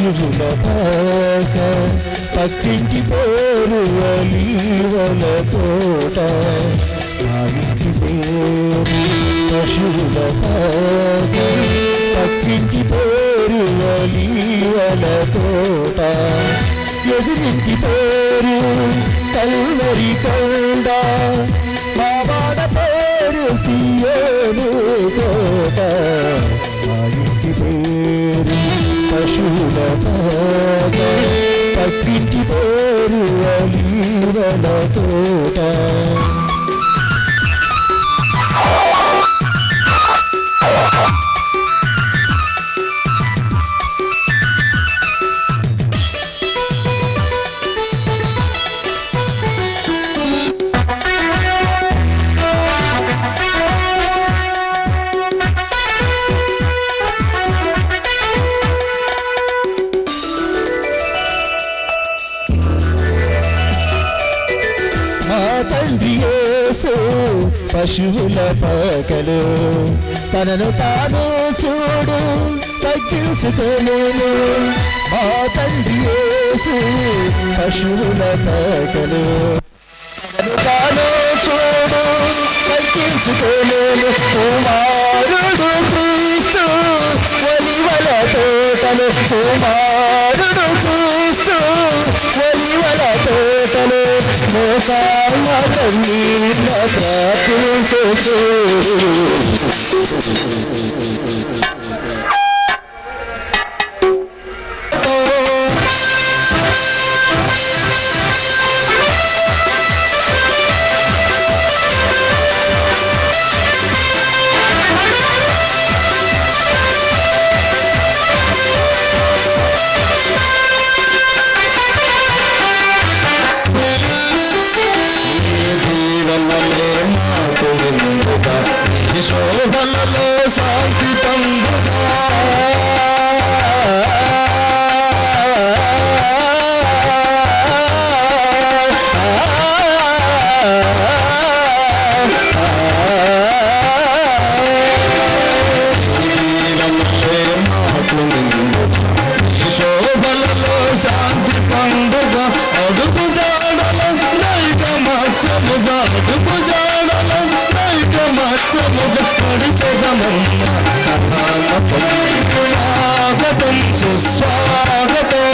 పశువుల పాక పక్కింటి పేరు అలీవల తోట మా ఇంటి పేరు పశువుల పాక పక్కింటి పేరు అలీవల తోట ఎదురింటి పేరు కల్వరి కొండ మా వాడ పేరు సియోను కోట మా ఇంటి పేరు పశువుల పాక పక్కింటి పేరు అలీవల తోట తండ్రి యేసు పశువుల పాకలు తనను తాను చూడు తగ్గించుకోలేను మా తండ్రి యేసు పశువుల పాకలు తనను తాను చూడు తగ్గించుకోలేను కుమారుడు క్రీస్తు ఒలివల తోటలు కుమారుడు క్రీస్తు ఒలివల తోటలు మోసాల కన్నీళ్ళ ప్రార్థించు శోభలలో శాంతి పండుగ శోభలలో శాంతి పండుగ అడుగు జాడల దైక మాత్రముగా అడుగు జాడల దైక మాత్రముగా పడిచదమన్న స్వాగతం సుస్వాగతం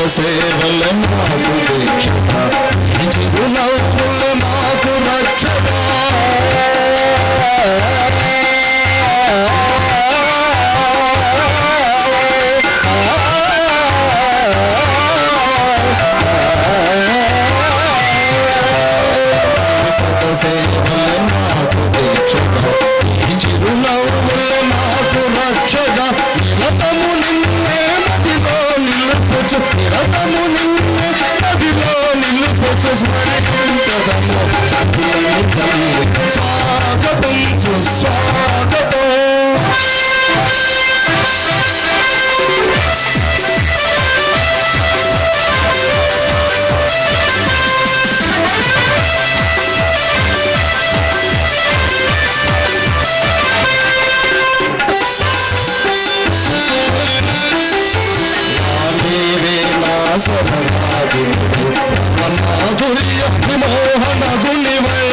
సేవల మాకు దీక్షత చిరునవ్వుల మాకు రక్షణ సేవల మాకు దీక్షత చిరునవ్వుల మాకు రక్షణ నిరతము నిన్నే మదిలో నిలుపుచు నిరతము నిన్నే మదిలో నిలుపుచు స్మరించదము స్వాగతం సుస్వాగతం మాధుర్య విమోహన గుణివై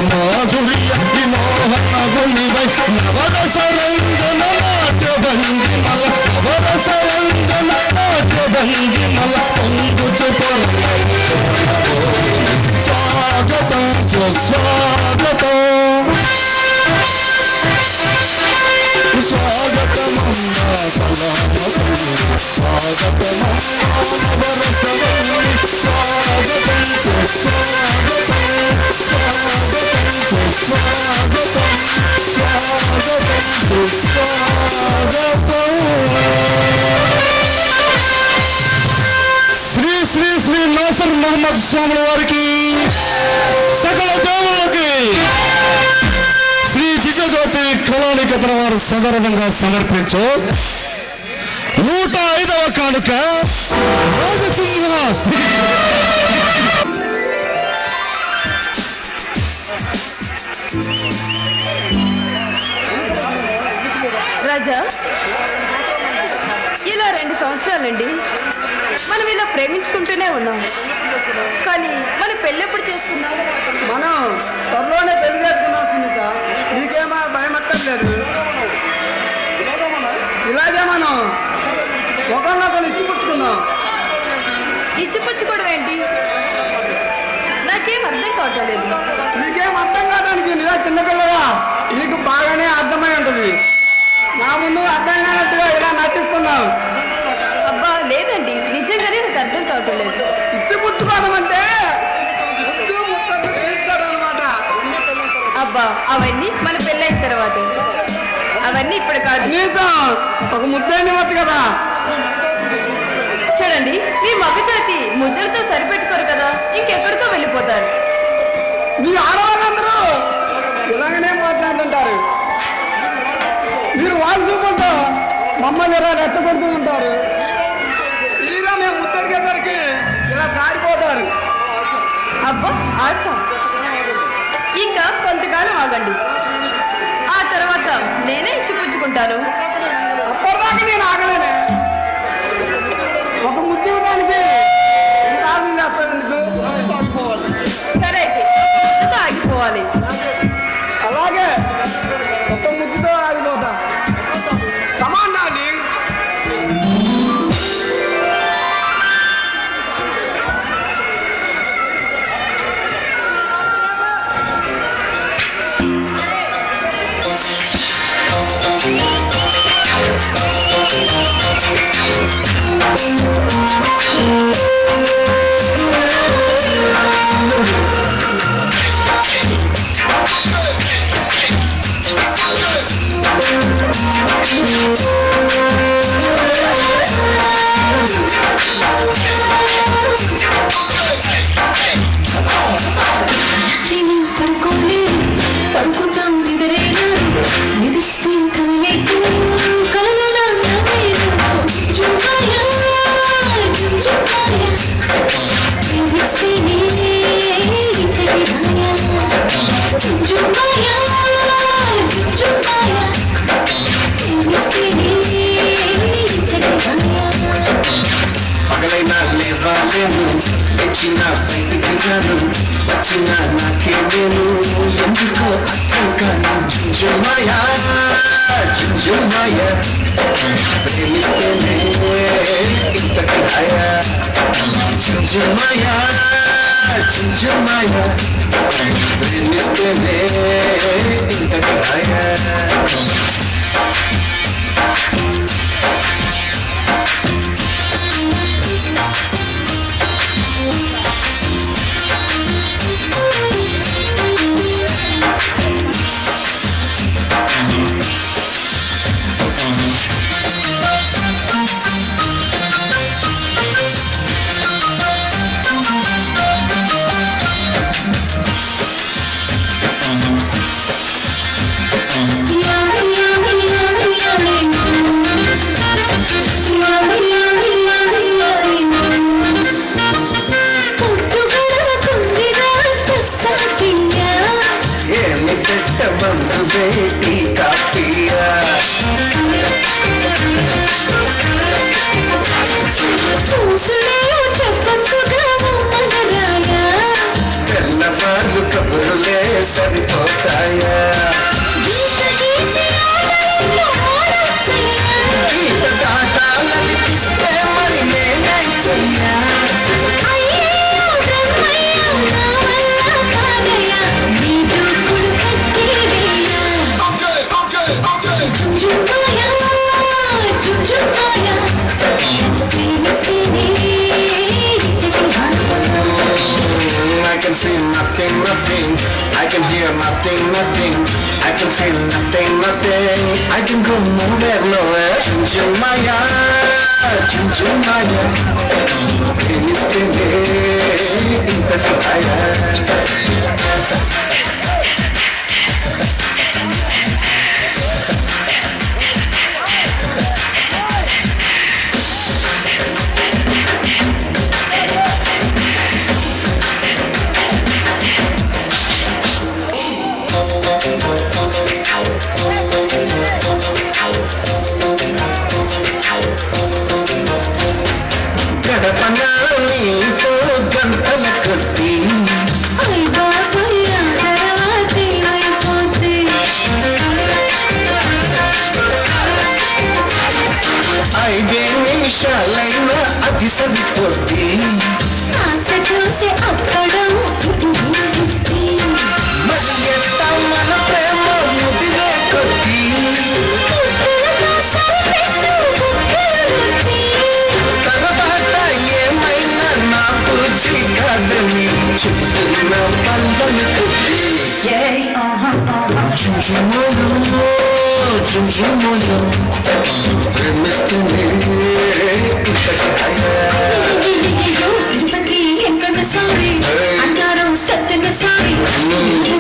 మాధుర్య విమోహన గుణివై నవరసరంజన నాట్య భంగిమల నవరసరంజన నాట్య భంగిమల పొందుచు స్వాగతం సుస్వాగతం స్వాగతమన్నా స్వాగతమన్నా నవరసరంజన స్వాగతం సుస్వాగతం స్వాగతం సుస్వాగతం సుస్వాగతం. శ్రీ శ్రీ శ్రీ నాసర్ మహమ్మద్ స్వాముల వారికి, సకల దేవులకి శ్రీ దిగ్గజ్యోతి కళానికేతన వారు సగర్వంగా సమర్పించు 105వ కానుక రాజసింహ. రాజా, ఇలా 2 సంవత్సరాలండి మనం ఇలా ప్రేమించుకుంటూనే ఉన్నాం. కానీ మన పెళ్ళి ఎప్పుడు చేసుకున్నాం? మనం త్వరలోనే పెళ్లి చేసుకున్నాం సునీత. నీకేమో భయం అక్కర్లేదు. ఇలాగే మనం ఒకరినొకరు ఇచ్చిపుచ్చుకున్నాం. ఇచ్చిపుచ్చుకోవడం ఏంటి? నాకేం అర్థం కావట్లేదు. నీకేం అర్థం కావడానికి నువ్వే చిన్నపిల్లగా, నీకు బాగానే అర్థమై ఉంటుంది. నా ముందు అర్థం కానట్టుగా ఇలా నటిస్తున్నావు. అబ్బా లేదండి, నిజంగానే నాకు అర్థం కావట్లేదు. ఇచ్చిపుచ్చుకోవడం అంటే ముద్దు ముచ్చట్లు తీసుకోవడం అనమాట. అబ్బా అవన్నీ మన పెళ్ళైన తర్వాతే, అవన్నీ ఇప్పుడు కాదు. నిజం, ఒక ముద్దేని వచ్చు కదా. చూడండి, మీ మగ జాతి ముద్దులతో సరిపెట్టుకోరు కదా, ఇంకెక్కడికో వెళ్ళిపోతారు. మీ ఆడవాళ్ళందరూ ఇలాగనే మాట్లాడుతుంటారు. మీరు వాళ్ళు చూపుంటూ మమ్మల్ని ఇలా రెచ్చగొడుతూ ఉంటారు. తీరా మేము ముద్దడిగేసరికి ఇలా జారిపోతారు. అబ్బా ఆశ, ఇంకా కొంతకాలం ఆగండి, ఆ తర్వాత నేనే ఇచ్చిపుచ్చుకుంటాను. అప్పటిదాకా నేను ఆగలేనే. ఒక ముద్దు ఇవ్వడానికి ఇంత ఆశ చేస్తాను ఎందుకు? సరే అయితే ముద్దుతో ఆగిపోవాలి. అలాగే ఒక ముద్దుతో ఆగిపోతా. Come on darling. పడుకుంటాం నిద్రేనా నిదిస్తే కలలేకు కలలోనా జుమాయా జుమాయా నిదిస్తే ఇంతకి రాయా జుమాయా జుమాయా నిదిస్తే ఇంతకి రాయా పగలైనా లేవాలేను, తెచ్చిన బయటికి రాను, వచ్చిన నాకే నేను ఎందుకో అర్థం కాను. జుంజుమాయా జుంజుమాయా, ప్రేమిస్తేనే ఇంతకి రాయా. జుంజుమాయా జుంజుమాయా, ప్రేమిస్తేనే ఇంతకి రాయా. సరిపోతాయా గీత దాటాలనిపిస్తే మరి నేనేం చెయ్యా? I can see nothing, nothing. I can hear nothing, nothing. I I can feel nothing, nothing. I can go nowhere, nowhere. Chunchumaya, Chunchumaya. Premistene intaki haya. గడపనానీతో గంటల కొద్ది ఐదే నిమిషాలైనా అది సరిపోద్ది మరి ఎట్టా మన ప్రేమ ముదిరే కొద్ది తర్వాత ఏమైనా నా పూజి కాదని చెప్తున్న పల్లని కొద్ది చుంచుమోయో చుంచుమోయో ప్రేమిస్తూనే ఇంతకి హయా తిరుపతి వెంకన్న స్వామి అన్నారం సత్యన స్వామి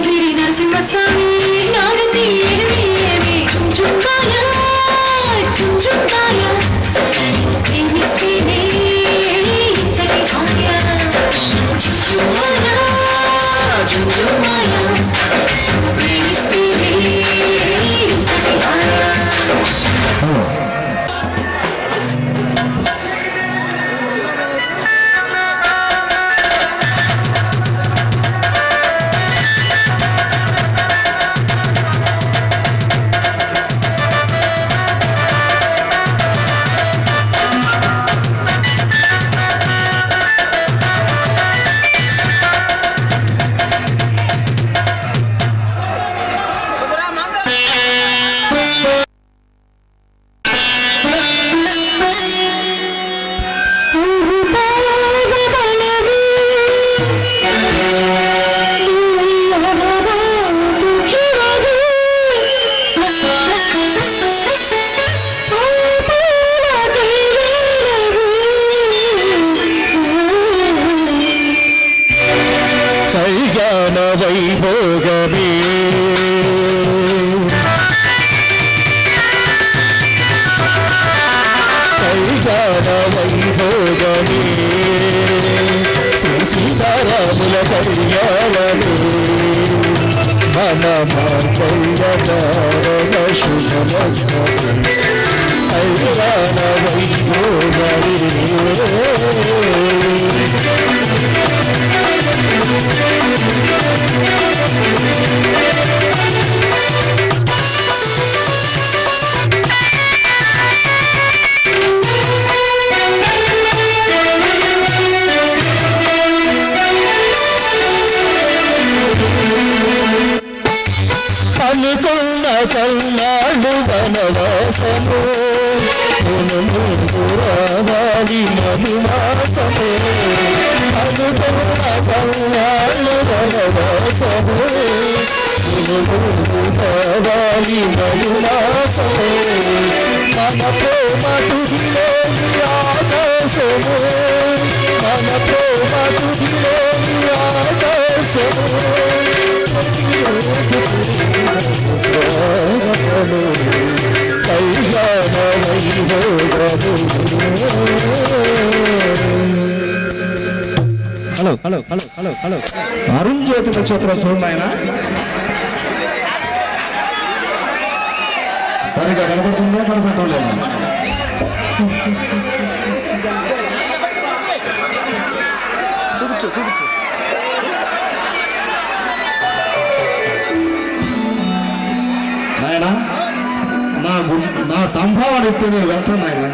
గిరి నరసింహ స్వామి నాగతి ఏమి ఏమి చుంచుకాయ చుంచుకాయ ప్రేమిస్తేనే ఇంతటి హాయ చుంచుమాయ చుంచుమాయ ప్రేమిస్తేనే ఇంతటి హాయ వైభోగమే కైగాన వైభోగమే శ్రీ సీతారాముల కళ్యాణమే మన మార్గంగ శుభమస్తమే కైగాన వైభోగమే అనుకున్న కన్నాడు వనవాసము రావాలి మధుమాసము అనుకున్న కన్నాడు వనవాసము రావాలి మధుమాసము మన ప్రేమ తుదిలోని ఆకాశము మన ప్రేమ తుదిలోని ఆకాశము కళ్యాణ hello hello hello hello hello అరుణ్ జ్యోతి నక్షత్రం చూడండి ఆయన సరిగా కనపడుతుందా కనపడటం లేదా చూపించు చూపించు నాయనా నా సంభావన ఇస్తే నేను వెళ్తాను నాయన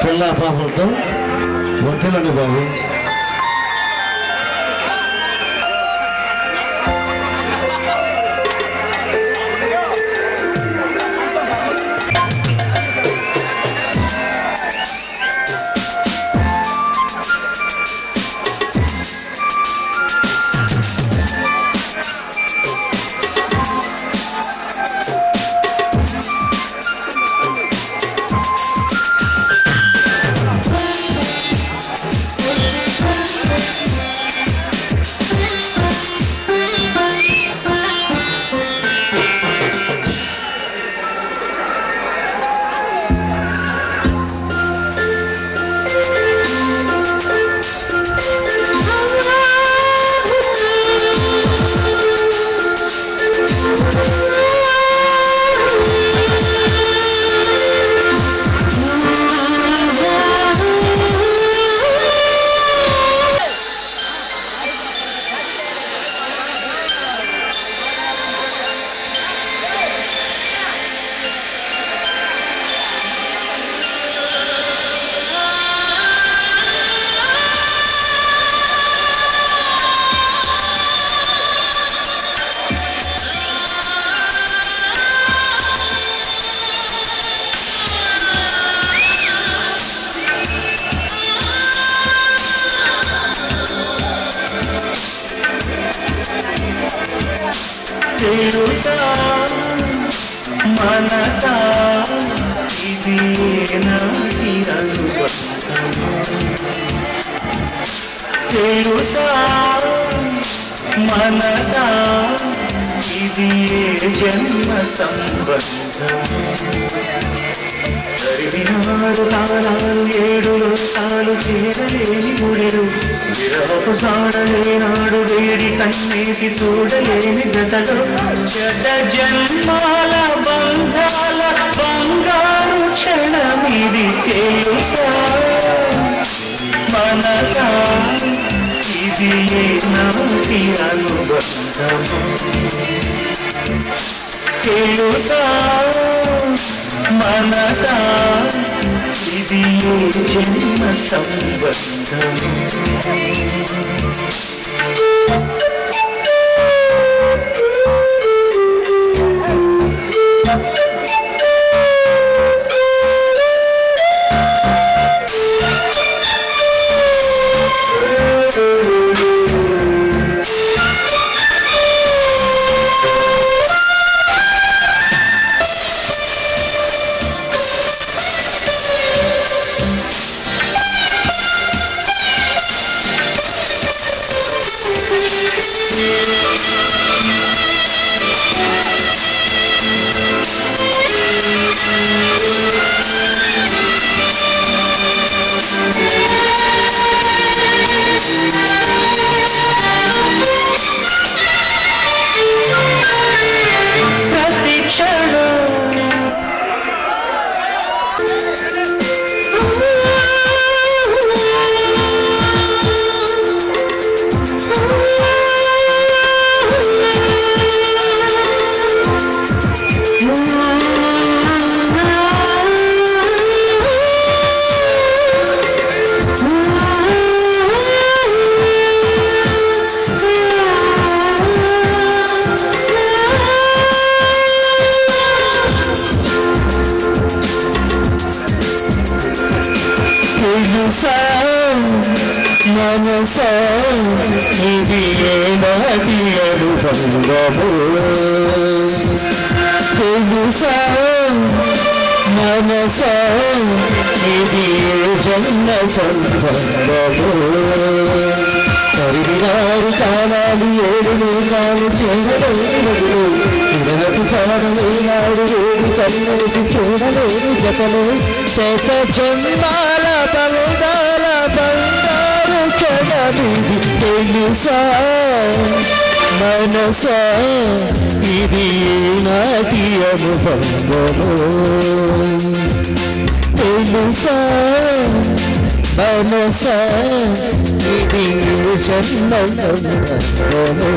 పిల్ల పాపలతో వర్తిల్లండి బాబు తెలుసా మనసా ఇది నాటి అనుబంధం తెలుసా మనసా ఇది జన్మ సంబంధం తరిమినారు తాళాలు ఏడులో తాలు చేరలేని ముడెరు విరహపు సాడలేనాడు వేడి కన్నేసి చూడలేని జతలో శత జన్మాల బంధాల బంగారు క్షణమిది తెలుసా మనసా ఇది నాటి అనుబంధం తెలుసా మనసా ఇది జన్మ సంబంధం మనసా ఇది నాటి అనుబంధము తెలుసా మనసా ఇది జన్మ సంబంధము తరిమినారు తాళాలు ఏడులు కాలు చేరలేనడు విరహపు చాడలేనాడు వేడి కన్నేసి చూడలేని జతలు శత జన్మాల బంధాల బంగారు క్షణమిది తెలుసా మనసా ఇది నాటి అనుబంధము తెలుసా మనసా ఇది జన్మ సంబంధము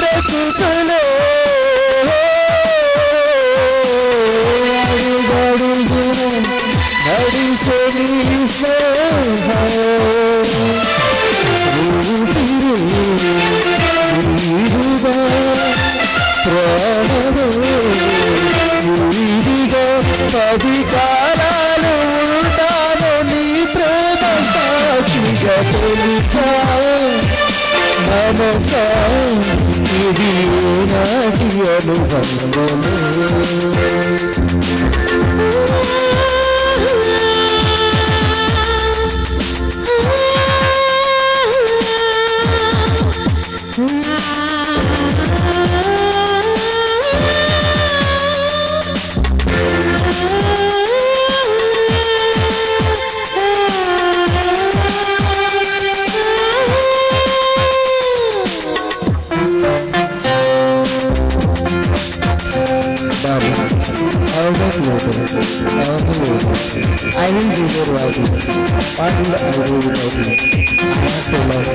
బ్రతుకులో నడిసే ప్రాణము పది కాలాలు ఉంటాను నీ ప్రేమ సాక్షిగా తెలుసా మనసా ఇది నాటి అనుబంధము I will be your wife. What will I do without you? I have to love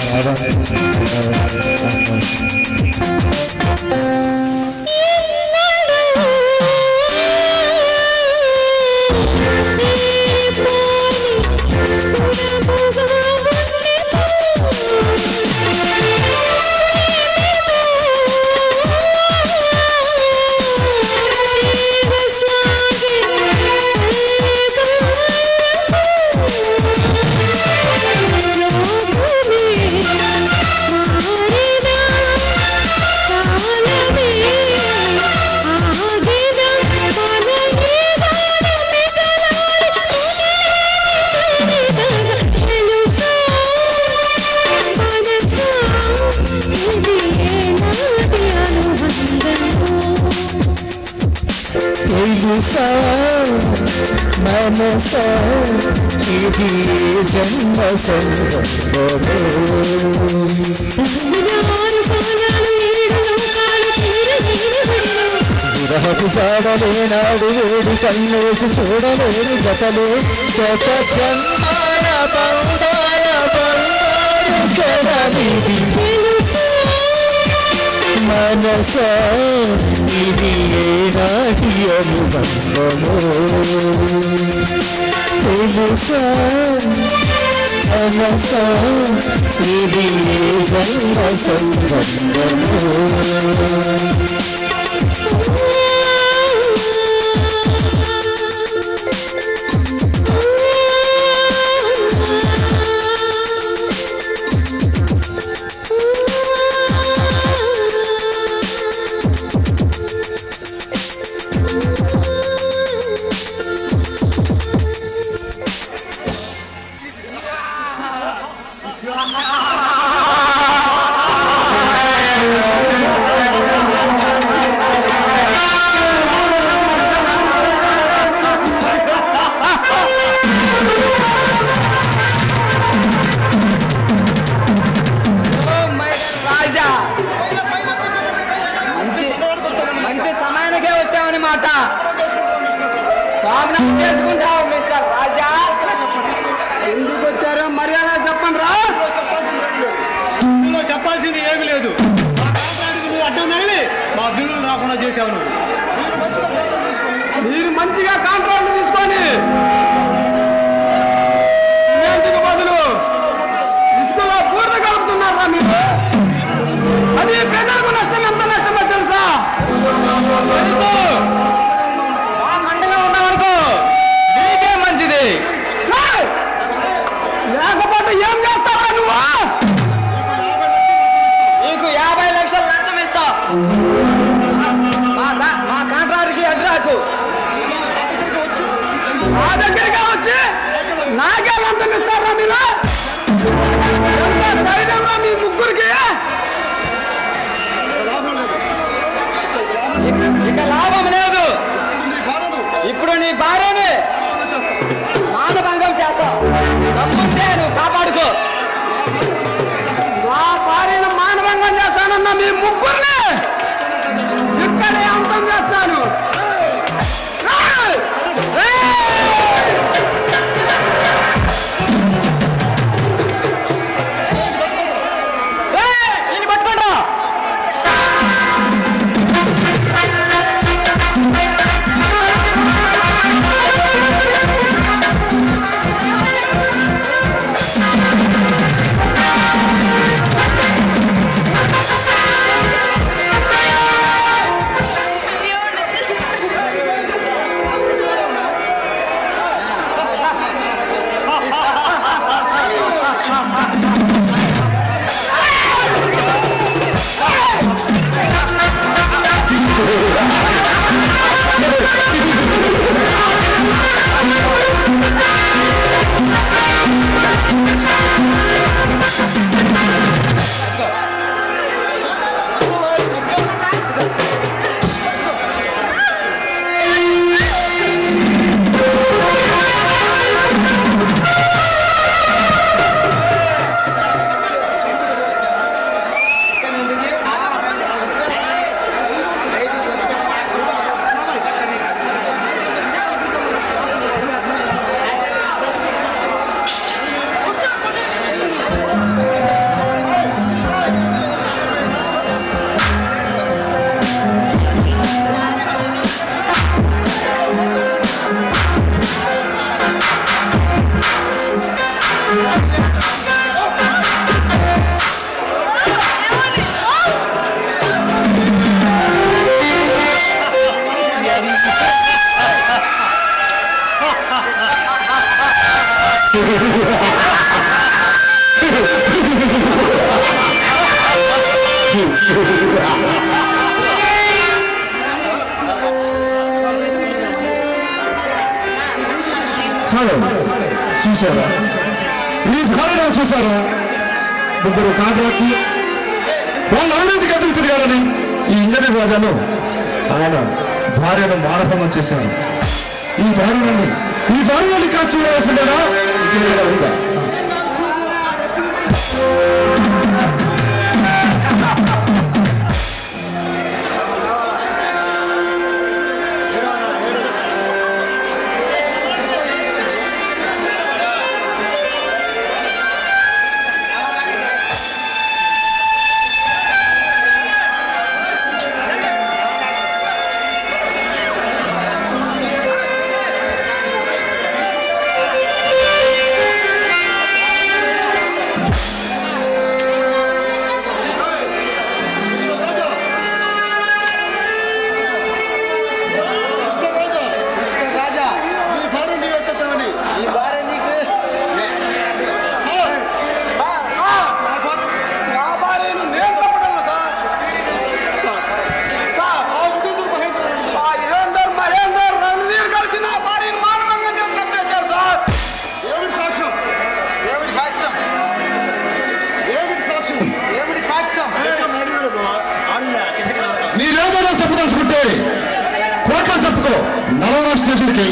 forever and ever. మనసా ఇది జన్మ సంగమము విరహపు సాడలేనాడు వేడి కన్నేసి చూడలేని జతలే జత జన్మాల బంధాల బంధాలు కరమిది మనసా ఇది ఏనాటి అనుబంధము తెలుసా మనసా ఇది జన్మ సంబంధము చేసుకుంటావు మిస్టర్ రాజా. ఎందుకు వచ్చారో మర్యాద చెప్పండి రా. చెప్పాల్సింది ఏమి లేదు. అడ్డం తగిలి మా బిల్లులు రాకుండా చేశావు నువ్వు. మీరు మంచిగా కాంట్రాక్ట్ తీసుకొని సిమెంట్కి బదులు ఇసుకలో బూడిద కలుపుతున్నారా మీరు? అది ప్రజలకు నష్టం ఎంత నష్టమో తెలుసా? లేకపోతే ఏం చేస్తావా నువ్వు? నీకు 50 లక్షలు లంచం ఇస్తా. మా కాంట్రాక్టర్కి అడ్రాకు మా దగ్గరికి వచ్చి నాకే లంచం ఇస్తారా మీరు? ఎంత ధైర్యంగా మీ ముగ్గురికి? ఇక లాభం లేదు. ఇప్పుడు నీ భార్యని మానభంగం చేస్తావు. తప్పుంటే నువ్వు కాపాడుకో. నా భార్యను మానభంగం చేస్తానన్న మీ ముగ్గురిని ఇక్కడే అంతం చేస్తాను. హలో, చూసారా ఈ ధారణ చూసారా? ముగ్గురు కాంట్రాక్ట్ వాళ్ళు అవినీతికి ఎదురు తిరిగారని ఈ ఇంజనీర్ రాజాను ఆయన భార్యను మానభంగం చేశారు. ఈ దారుణాన్ని కాచి చూడవలసిందేనా? ఇంకేదైనా ఉందా? మీరేదైనా చెప్పదలుచుకుంటే కోర్టులో చెప్పుకో. నల్గొండ స్టేషన్కి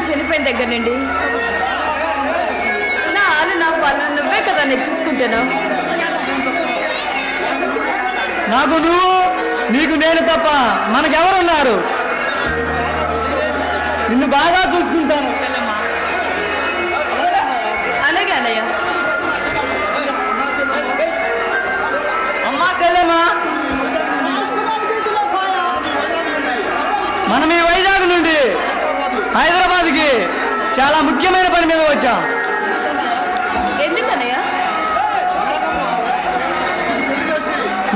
చనిపోయిన దగ్గర నుండి నా ఆలు నా పనులు నువ్వే కదా నేను చూసుకుంటాను. నాకు నువ్వు, నీకు నేను తప్ప మనకెవరున్నారు? నిన్ను బాగా చూసుకుంటాను. అలాగే అన్నయ్య. అమ్మా చెల్లెమ్మా, మనం ఈ వైజాగ్ నుండి హైదరాబాద్కి చాలా ముఖ్యమైన పని మీద వచ్చాం. ఎందుకన్నయ్య?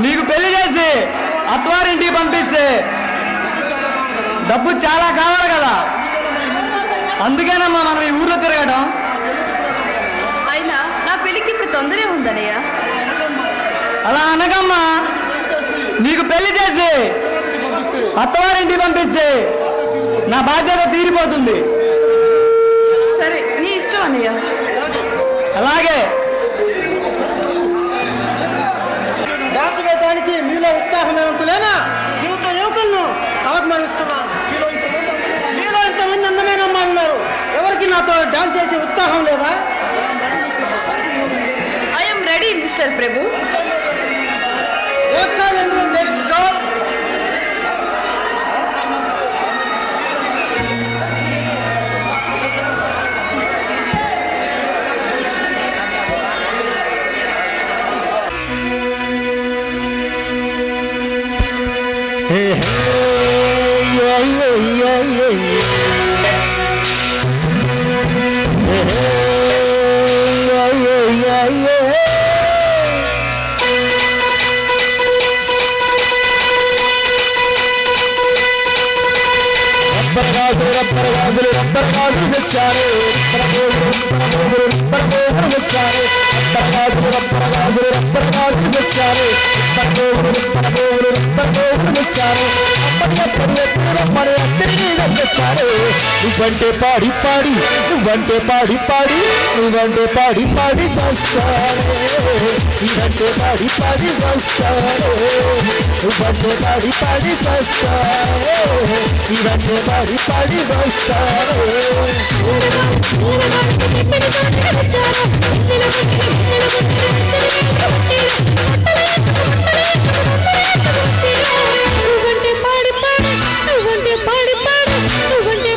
నీకు పెళ్లి చేసి అత్వారింటికి పంపిస్తే డబ్బు చాలా కావాలి కదా, అందుకేనమ్మా మనం ఈ ఊర్లో తిరగడం. అయినా నా పెళ్లికి ఇప్పుడు తొందరే ఉందన్నయ్య. అలా అనగమ్మా, నీకు పెళ్లి చేసి అత్తవారింటికి పంపిస్తే నా బాధ్యత తీరిపోతుంది. సరే, నీ ఇష్టం అన్నయ్య. అలాగే. డాన్స్ పెట్టడానికి మీలో ఉత్సాహమైనంతలేనా యువకులను అవమానిస్తున్నాను. మీలో ఇంతమంది అందమైన అమ్మాయిలు ఉన్నారు, ఎవరికి నాతో డాన్స్ చేసే ఉత్సాహం లేదా? I'm ready mister Prabhu. Rubber తెచ్చారు నువ్వంటే పాడి పాడి నువ్వంటే పాడి పాడి నువ్వంటే పాడి పాడి చేస్తాను ఇవంటే పాడి పాడి చేస్తాను నువ్వంటే పాడి పాడి చేస్తాను ఇవంటే పాడి పాడి చేస్తాను నువ్వంటే పాడి పాడి నువ్వంటే పాడి పాడి నువ్వంటే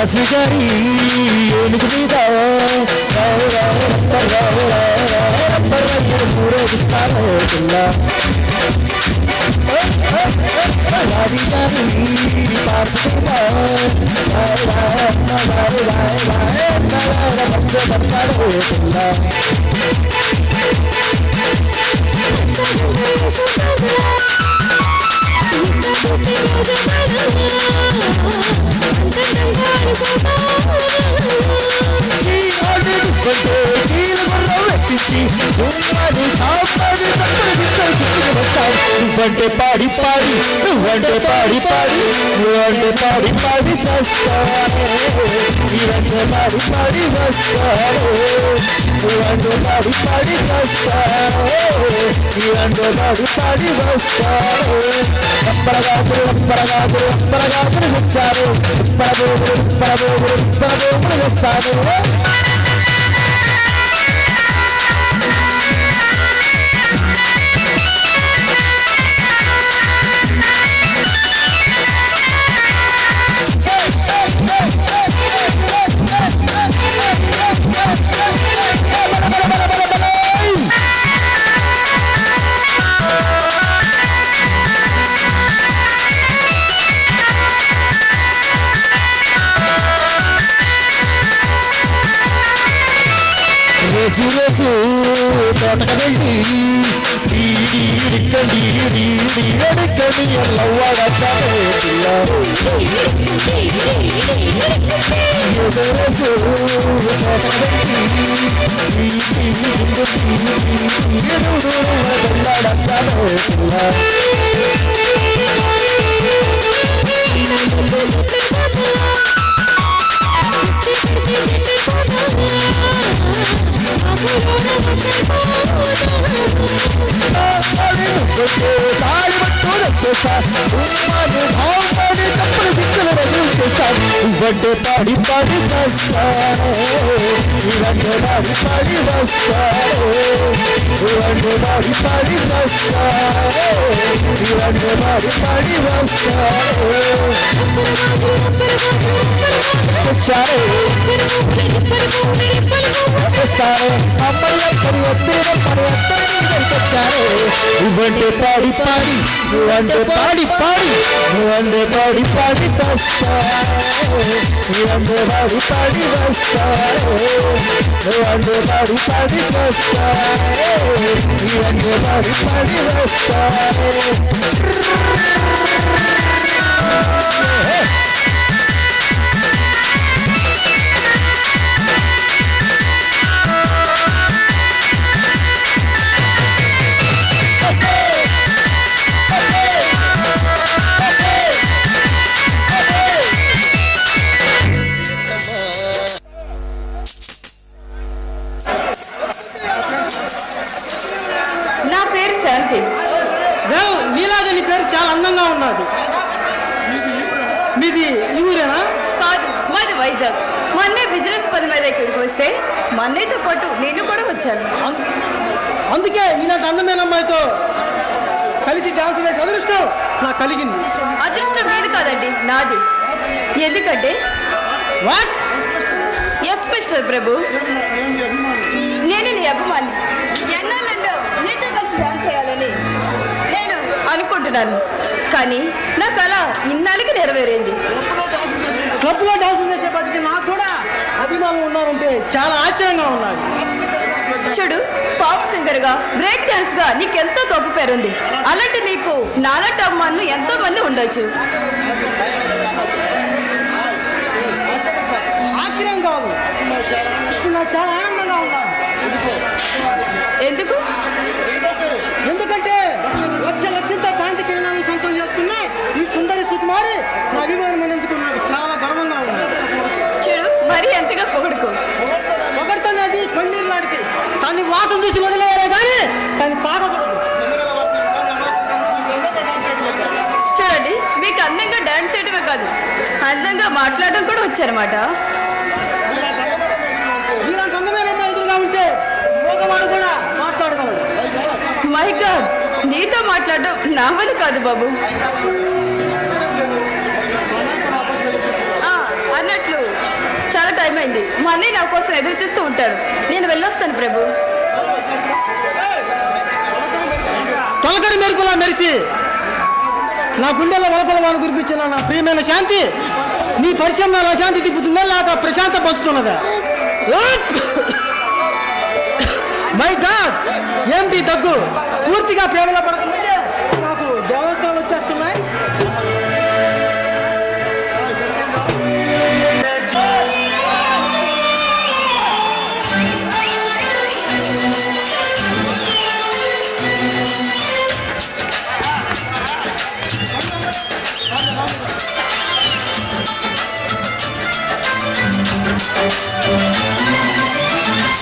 రాజుగారి ఏనుగు మీద ఊరేగిస్తాను నువ్వంటే పాడి పాడి నువ్వంటే పాడి పాడి నువ్వంటే పాడి పాడి చేస్తాను నీవంటే పాడి పాడి వస్తాను నువ్వంటే పాడి పాడి చేస్తాను నీవంటే పాడి పాడి వస్తాను అప్పరగాకులు అప్పరగాకులు అప్పరగాకులు వచ్చారు అప్పరబోగులు అప్పరబోగులు అప్పరబోగులు వస్తాను రోజు రోజు తోటకు వెళ్ళి అడగండి ఎల్లవాడతాడు రోజు తోటకు ఇవ్వంటే పాడి పాడి వస్తాను ఇవ్వంటే పాడి పాడి వస్తాను ఇవ్వంటే పాడి పాడి వస్తాను ఇవ్వంటే పాడి పాడి వస్తాను వచ్చారు వస్తారు అమ్మయ్య వచ్చారు ఇవ్వంటే పాడి పాడి నువ్వంటే పాడి పాడి నువ్వంటే పాడి పాడి వస్తాను నువ్వంటే పాడి పాడి వస్తాను నువ్వంటే పాడి పాడి వస్తాను నువ్వంటే పాడి పాడి వస్తాను నా పేరు శాంతి. నీలాగా నీ పేరు చాలా అందంగా ఉన్నది. మీది ఈ ఊరేనా? కాదు, మాది వైజాగ్. మా అన్నయ్య బిజినెస్ పని మీద ఇక్కడికి వస్తే మా అన్నయ్యతో పాటు నేను కూడా వచ్చాను. అందుకే ఇలాంటి అందమైన అమ్మాయితో కలిసి డాన్స్ వేసి అదృష్టం నాకు కలిగింది. అదృష్టం మీది కాదండి, నాది. ఎందుకంటే వాట్? ఎస్ మిస్టర్ ప్రభు, నేను నీ అభిమాని. ఎన్నాళ్ళండో నీతో కలిసి డాన్స్ చేయాలని నేను అనుకుంటున్నాను. కానీ నా కళ ఇన్నాళ్ళకి నెరవేరింది. క్లబ్లో డాన్స్ చేసే బతికి నాకు కూడా అభిమానులు ఉన్నారంటే చాలా ఆశ్చర్యంగా ఉన్నది. చూడు, పాప్ సింగర్ గా, బ్రేక్ డాన్స్ గా నీకెంతో గొప్ప పేరుంది. అలాంటి నీకు నాలాంటి అభిమానులు ఎంతో మంది ఉండొచ్చు. ఆశ్చర్యం కాదు, ఇప్పుడు నాకు చాలా ఆనందంగా ఉన్నాను. ఎందుకు? ఎందుకంటే లక్ష్యంతో కాంతి కిరణాలను సొంతం చేసుకున్న ఈ సుందరి సుకుమారి నా అభిమానమైనందుకు నాకు చాలా గర్వంగా ఉంది. చూడు, మరీ ఎంతగా పొగడుకో. పొగడుతున్నది పన్నీరు లాంటిది. దాన్ని వాసన చూసి వదిలేయాలి కానీ దాన్ని తాగకూడదు. చూడండి, మీకు అందంగా డాన్స్ చేయడమే కాదు, అందంగా మాట్లాడడం కూడా వచ్చనమాట. ఇలాంటి అందమైన అమ్మాయి ఎదురుగా ఉంటే మగవాడు కూడా మాట్లాడగలడు. మై గాడ్, నీతో మాట్లాడడం నా వల్ల కాదు బాబు. అన్నట్లు టైం అయింది. మళ్ళీ నా కోసం ఎదురు చూస్తూ ఉంటాడు. నేను వెళ్ళొస్తాను ప్రభు. తొలకరి మెరుపులా మెరిసి నా గుండెల్లో వలపల వారు కురిపించిన నా ప్రియమైన శాంతి నీ పరిచయం నా శాంతి తిప్పుతుందా లేక ప్రశాంత పంచుతున్నదా? మై గాడ్, ఏంటి దగ్గు? పూర్తిగా ప్రేమలో పడుతుందంటే నాకు దేవస్థానం వచ్చేస్తున్నాయి.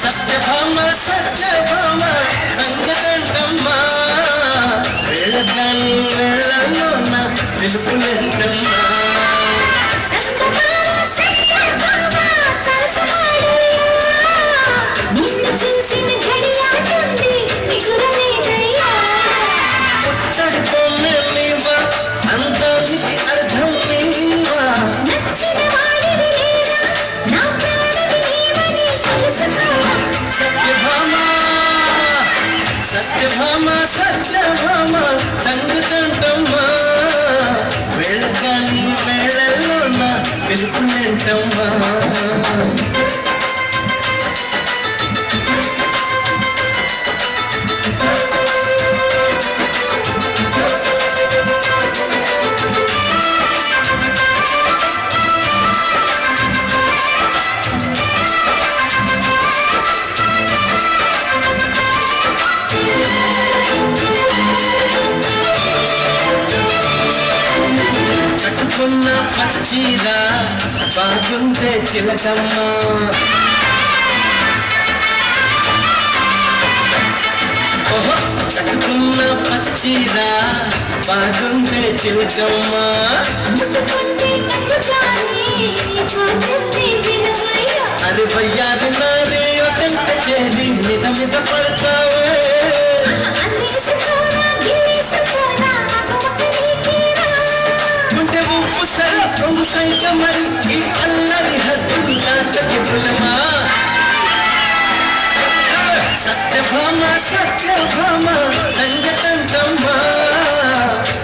సత్యభామ సత్యభామ సంగతంటమ్మా వెళ్ళగాని వెళ్ళలోన పిలుపులేంటమ్మా పుట్టడి పొమ్మె నీవా అందానికి అర్థం నీవా సత్యభామ సత్యభామ సత్యభామ సంగతంటమ్మా వెళ్ళగాని వేళల్లోన పిలుపులేంటమ్మా కట్టుకున్న పచ్చ చీర బాగుంటే చిలకమ్మ ఓహో కట్టుకున్న పచ్చ చీర బాగుంటే చిలకమ్మ అరే వయ్యారి నారే ఒకంట చేరి మీద మీద పడతావే గుండె ఉప్పు సరి కొమ్ము సైత మరి ఈ అల్లరి హద్దులు దాటకి పులమా సత్యభామ సత్యభామ సంగతంటమ్మా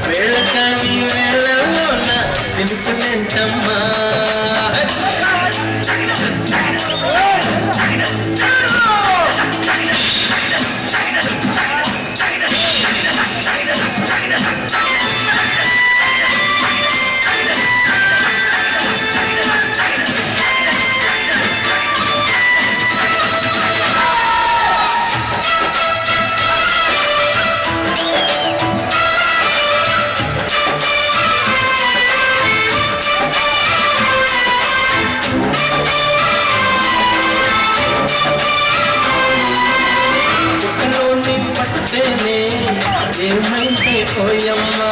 వేళకాని వేళలోన తెలుపులేంటమ్మా ఏమైతే పోయమ్మా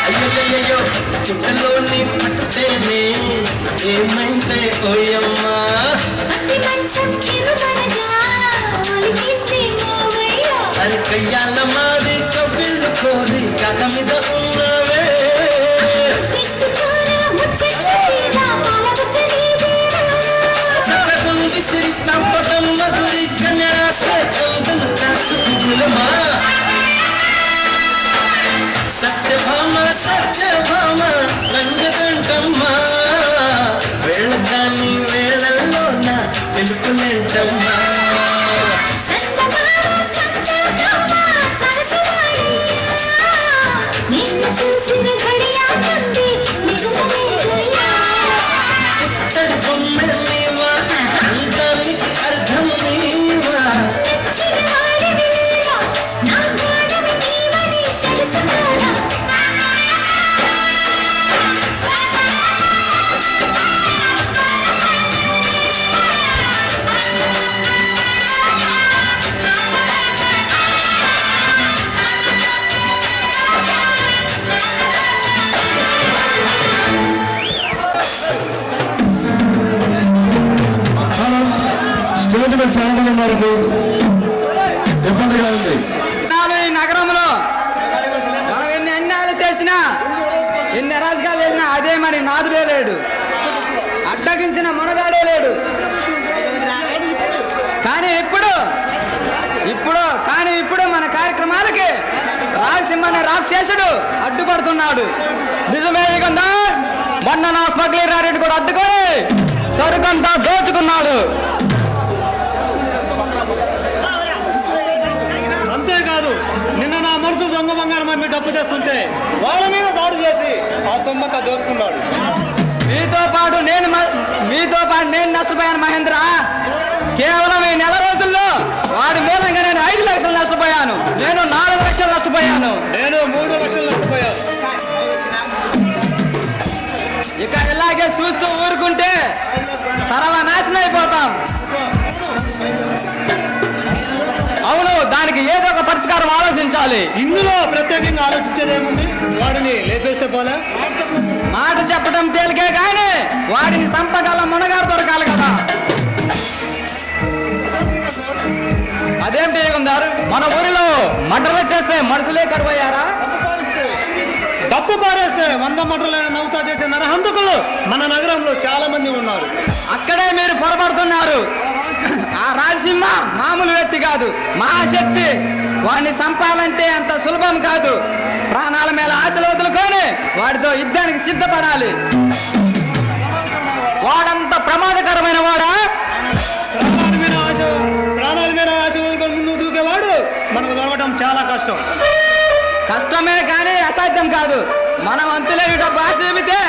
అయ్యో చుట్టలోని పట్టుతేనే ఏమైతే పోయమ్మా అరి కయ్యాల మారి కవిళ్ళు కోరి కథ మీద ఉన్నవే సకగుంది సిరి తంపటం మధురి కన్యాసే కందంతా సుఖులమా సత్యభామ సత్యభామ సంగతంటమ్మా వెళ్ళగాని వేళల్లోన తెలుపులేంటమ్మా పుట్టడి బొమ్మె నీవా అందానికి అర్థం నీవా స్టేజ్ మీద చాలా మంది ఉన్నారండి, ఇబ్బందిగా ఉంది. ఈ నగరంలో మనం ఎన్ని అన్యాయాలు చేసినా ఎన్ని అరాజకాలు వెళ్ళినా అదే కానీ నాదుడే లేడు, అడ్డగించిన మునగాడే లేడు. కానీ ఇప్పుడు మన కార్యక్రమాలకి రాజసింహ రాక్షసుడు అడ్డుపడుతున్నాడు. నిజమే కదా, మొన్న నా స్మగ్లర్ రెడ్డి కూడా అడ్డుకొని సరుకంతా దోచుకున్నాడు. అంతేకాదు, నిన్న నా మనసు దొంగ బంగారం అమ్మి డబ్బు తెస్తుంటే వాళ్ళ మీద దాడి చేసి ఆ సొమ్మంతా దోసుకున్నాడు. మీతో పాటు నేను నష్టపోయాను మహేంద్ర. కేవలం ఈ నెల రోజుల్లో వాడి మూలంగా నేను 5 లక్షలు నష్టపోయాను. నేను 4 లక్షలు నష్టపోయాను. నేను 3 లక్షలు నష్టపోయాను. ఇక ఇలాగే చూస్తూ ఊరుకుంటే సర్వనాశనం అయిపోతాం. అవును, దానికి ఏదో ఒక పరిష్కారం ఆలోచించాలి. ఇందులో ప్రత్యేకంగా ఆలోచించేదేముంది? వాడిని లేపేస్తే పోలే. మాట చెప్పడం తేలికే కానీ వాడిని చంపగల మునగాడు దొరకాలి కదా. అదేంటి కొందరు మన ఊరిలో మటర్లు చేస్తే మనుషులే కరువయ్యారా? డబ్బు పారేస్తే 100 మటర్లైన నవ్వుతా చేసే నరహంతకులు మన నగరంలో చాలా మంది ఉన్నారు. అక్కడే మీరు పొరపడుతున్నారు. ఆ రాజసింహ మామూలు వ్యక్తి కాదు, మహాశక్తి. వాడిని చంపాలంటే అంత సులభం కాదు. ప్రాణాల మీద ఆశలు వదులుకొని వాడితో యుద్ధానికి సిద్ధపడాలి. వాడంత ప్రమాదకరమైన వాడా? ప్రాణాల మీద ఆశ వదులుకొని ముందుకు దూకేవాడు మనకు దొరకడం చాలా కష్టం. కష్టమే కానీ అసాధ్యం కాదు. మనం అంతులేని డబ్బు ఆశ చెబితే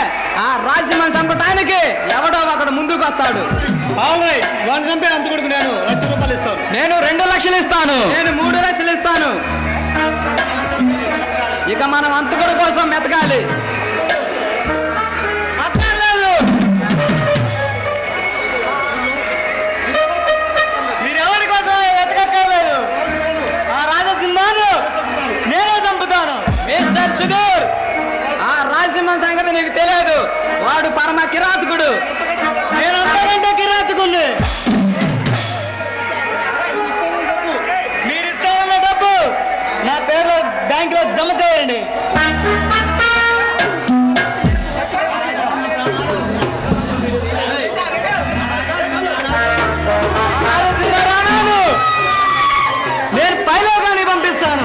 ఆ రాజసింహం చంపటానికి ఎవడో ఒకడు ముందుకు వస్తాడు. వాడిని చంపే అంతకుడికి నేను 1 లక్ష రూపాయలు ఇస్తాను. నేను 2 లక్షలు ఇస్తాను. నేను 3 లక్షలు ఇస్తాను. ఇక మనం అంతకుడి కోసం వెతకాలి. మీరెవరి కోసం వెతకక్కర్లేదు. ఆ రాజసింహాను నేనే చంపుతాను. మిస్టర్ సుధీర్, ఆ రాజసింహం సంగతి నీకు తెలియదు. వాడు పరమ కిరాతకుడు. నేను అంతకంటే కిరాతకుడిని. మీరు ఇస్తారన్న డబ్బు నా పేరులో బ్యాంకులో జమ చేయండి. నేను పైలోకాన్ని పంపిస్తాను.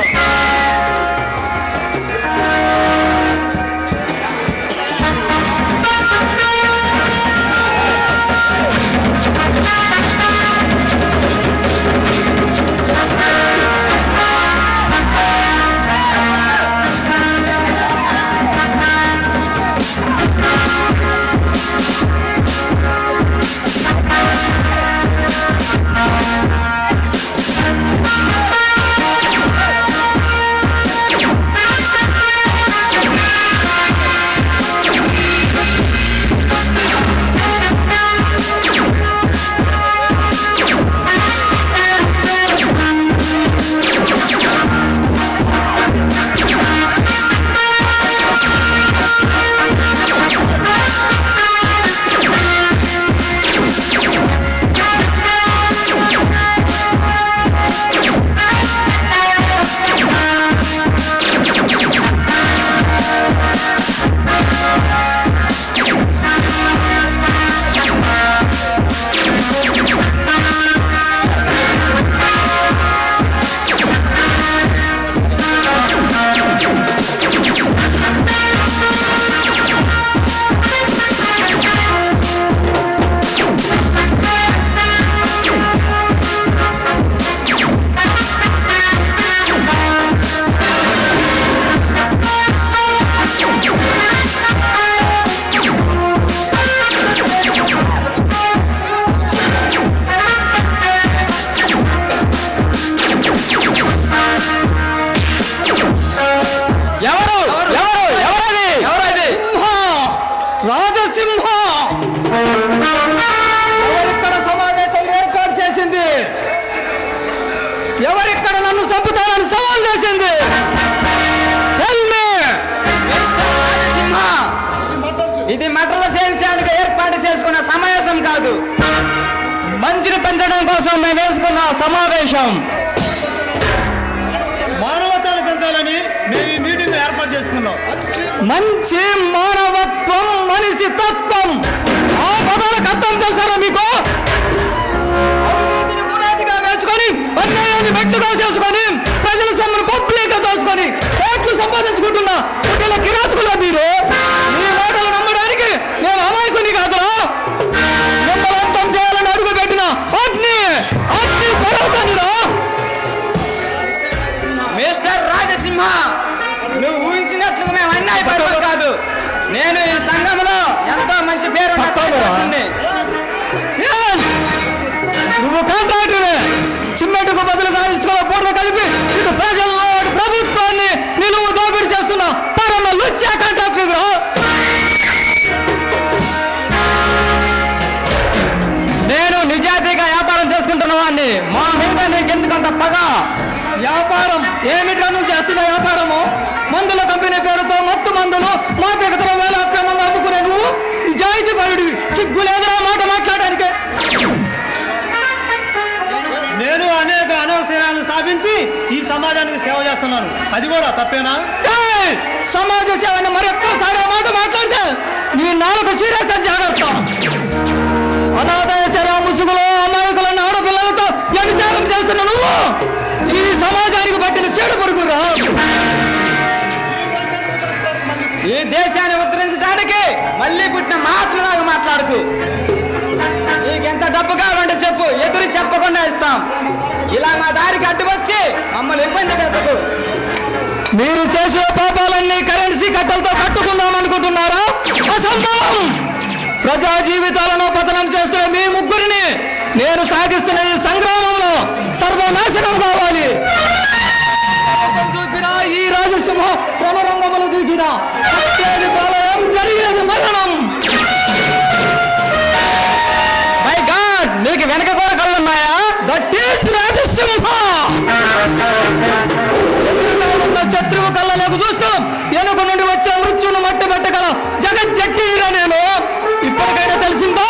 ఎవరిక్కడ నన్ను చంపుతానని సవాల్ చేసింది? ఇది మటర్ల చేయించడానికి ఏర్పాటు చేసుకున్న సమావేశం కాదు, మంచిని పెంచడం కోసం మేము వేసుకున్న సమావేశం. మానవతాన్ని పెంచాలని మేము ఈ మీటింగ్ ఏర్పాటు చేసుకున్నాం. మంచి మానవత్వం, మనిషి తత్వం, ఆ పదాలకు అర్థం తెలుసారా మీకు? అవినీతిని పునాదిగా వేసుకొని, అన్యాయాన్ని మెట్టుగా చేసుకొని, ప్రజల సొమ్మును పబ్లిక్గా దోచుకొని కోట్లు సంపాదించుకుంటున్న కుటీల కిరాతకులా మీరు? మీ మాటలు నమ్మడానికి నేను అమాయకుని కాదురా. మిమ్మల్ని అంతం చేయాలని అడుగు పెట్టిన అగ్ని పర్వతానిరా. మిస్టర్ రాజసింహ, నువ్వు ఊహించినట్లుగా మేము అన్యాయపరులు కాదు. నేను ఈ సంఘంలో ఎంతో మంచి పేరు నువ్వు కాంట్రాక్టరే. సిమెంట్కు బదులుగా ఇసుకలో బుర్ర కలిపి ఇటు ప్రజల్లో ప్రభుత్వాన్ని నిలువు దోపిడీ చేస్తున్న పరమ లుచ్చా కాంట్రాక్టర్. నేను నిజాయితీగా వ్యాపారం చేసుకుంటున్న వాడిని. మా మీద నీకెందుకంత పగ? వ్యాపారం ఏమిటా నువ్వు చేస్తున్న వ్యాపారము? మందుల కంపెనీ పేరుతో మత్తు మందులు మాదకతల వేల అక్రమంగా అమ్ముకునే నువ్వు నిజాయితీ పరుడివి. సిగ్గు లేదురా మాట మాట్లాడడానికి? నేను అనేక అనవసరాలను స్థాపించి ఈ సమాజానికి సేవ చేస్తున్నాను. అది కూడా తప్పేనా? సమాజ సేవని మరొక్కసారి మాట మాట్లాడితే నీ నాలుగు సీరియస్ జాగ్రత్త. అనాథాయ సేవ ముసుగులో అమాయకులన్న ఆడపిల్లలతో వ్యభిచారం చేస్తున్న నువ్వు ఈ సమాజానికి పట్టిన చెడు పొరుగురా. ఈ దేశాన్ని ఉద్ధరించడానికి మళ్ళీ పుట్టిన మహాత్ములాగా మాట్లాడుకు. నీకెంత డబ్బు కావాలంటే చెప్పు, ఎదురు చెప్పకుండా ఇస్తాం. ఇలా మా దారికి అడ్డు వచ్చి మమ్మల్ని ఇబ్బంది పెట్టకు. మీరు చేసే పాపాలన్నీ కరెన్సీ కట్టలతో కట్టుకుందాం అనుకుంటున్నారా? అసంభవం. ప్రజా జీవితాలను పతనం చేస్తున్న మీ ముగ్గురిని నేను సాగిస్తున్న ఈ సంగ్రామంలో సర్వనాశనం కావాలి. చూపిరా ఈ రాజసింహ రణరంగములు దూకిరా. ప్రళయం జరిగేది మరణం. మై గాడ్, నీకు వెనక కూడా కళ్ళున్నాయా? That is Rajasimha. ఎదురుగా ఉన్న శత్రువు కళ్ళలోకి చూస్తూ వెనుక నుండి వచ్చే మృత్యును మట్టి పెట్టగల జగజ్జట్టిరా నేను. ఇప్పటికైనా తెలిసిందా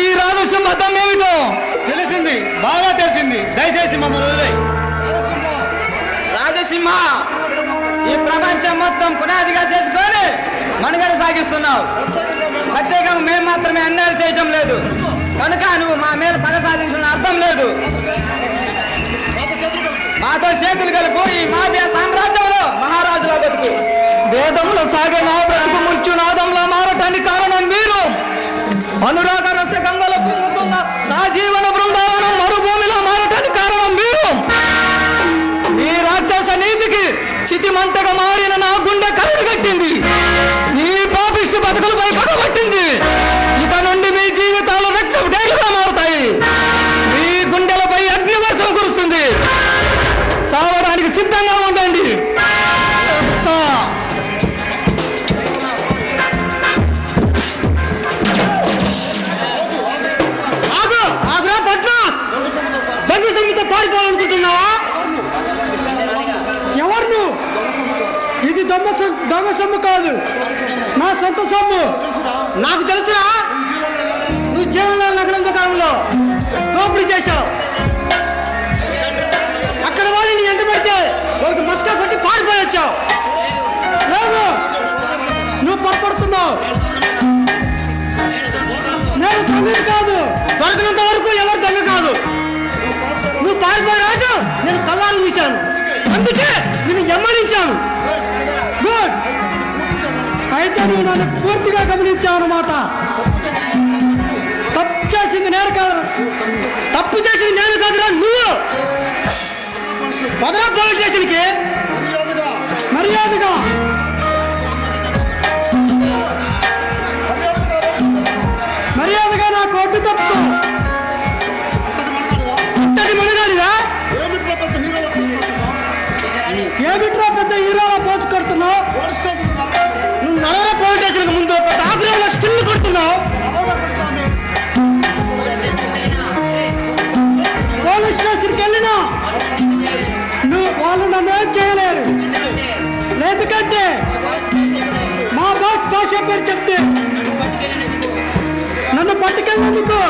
ఈ రాజసింహ అర్థం ఏమిటో? తెలిసింది, బాగా తెలిసింది. దయచేసి మమ్మల్ని వదిలేయ్. రాజసింహ, ఈ ప్రపంచం మొత్తం పునాదిగా చేసుకొని మనుగడ సాగిస్తున్నావు. ప్రత్యేకంగా మేము మాత్రమే అన్యాయం చేయటం లేదు కనుక నువ్వు మా మీద పగ సాధించిన అర్థం లేదు. మాతో చేతులు కలుపు. ఈ మాఫియా సామ్రాజ్యంలో మహారాజులా బతుకు. వేదంలో సాగే నా బ్రతుకు మృత్యునాదంలో మారటానికి కారణం మీరు. అనురాగ రస గంగలో పొంగుతున్న నా జీవన బృందావనం మరుభూమిలో మారటానికి కారణం మీరు. ఈ రాక్షస నీతికి శితిమంటగా మారిన నా గుండె కరుడు కట్టింది. నీ పాపిష్టి బతుకులపై పగబట్టింది. ఇక నుండి మీ జీవితాలు డేలుగా మారుతాయి. మీ గుండెలపై అగ్నివర్షం కురుస్తుంది. సావడానికి సిద్ధంగా ఉండండి. పారిపోవాలనుకుంటున్నావా? ఎవరు నువ్వు? ఇది దొంగ సొమ్ము కాదు, నా సొంత సొమ్ము. నాకు తెలుసురా, నువ్వు జీవనలాల్ నగరం దుకాణంలో దోపిడీ చేశావు. అక్కడ వాళ్ళని ఎంత పడితే వాళ్ళకి మస్కా కొట్టి పారిపోయి వచ్చావు. నువ్వు పొరపడుతున్నావు. నేను దొంగని కాదు. దొరికినంత వరకు ఎవరు దొంగ కాదు. నువ్వు పారిపోయే రాజు నేను కళ్ళారు చూశాను. అందుకే నేను ఎమ్మడించాను. గుడ్. అయితే నువ్వు నన్ను పూర్తిగా గమనించావు అన్నమాట. తప్పు చేసింది నేను కాదురా నువ్వు. మొదల పోలీస్ స్టేషన్కి మర్యాదగా నా కోర్టు తప్పు. ఏమిట్రా పెద్ద హీరోలో పోజు కొడుతున్నావు? నువ్వు నలభై పోలీస్ స్టేషన్కి ముందు పెద్ద ఆగ్రహంలో స్టిల్ కొడుతున్నావు. పోలీస్ స్టేషన్కి వెళ్ళినా వాళ్ళు నన్ను ఏం చేయలేరు. ఎందుకంటే మా బాస్ భాష పేరు చెప్తే నన్ను పట్టుకెళ్ళేందుకు